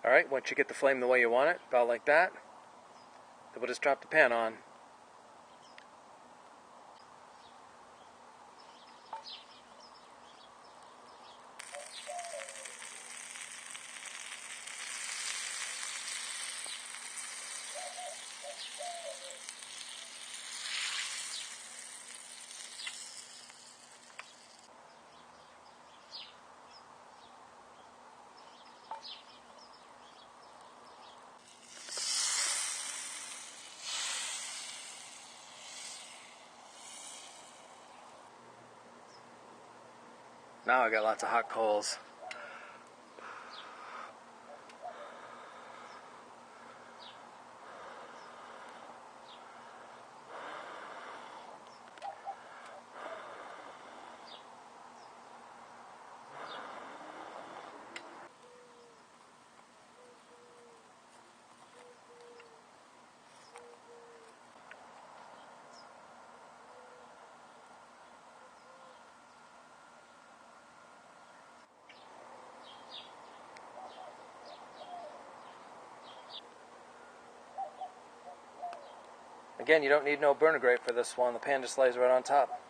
Alright, once you get the flame the way you want it, about like that, then we'll just drop the pan on. Now I got lots of hot coals. Again, you don't need no burner grate for this one. The pan just lays right on top.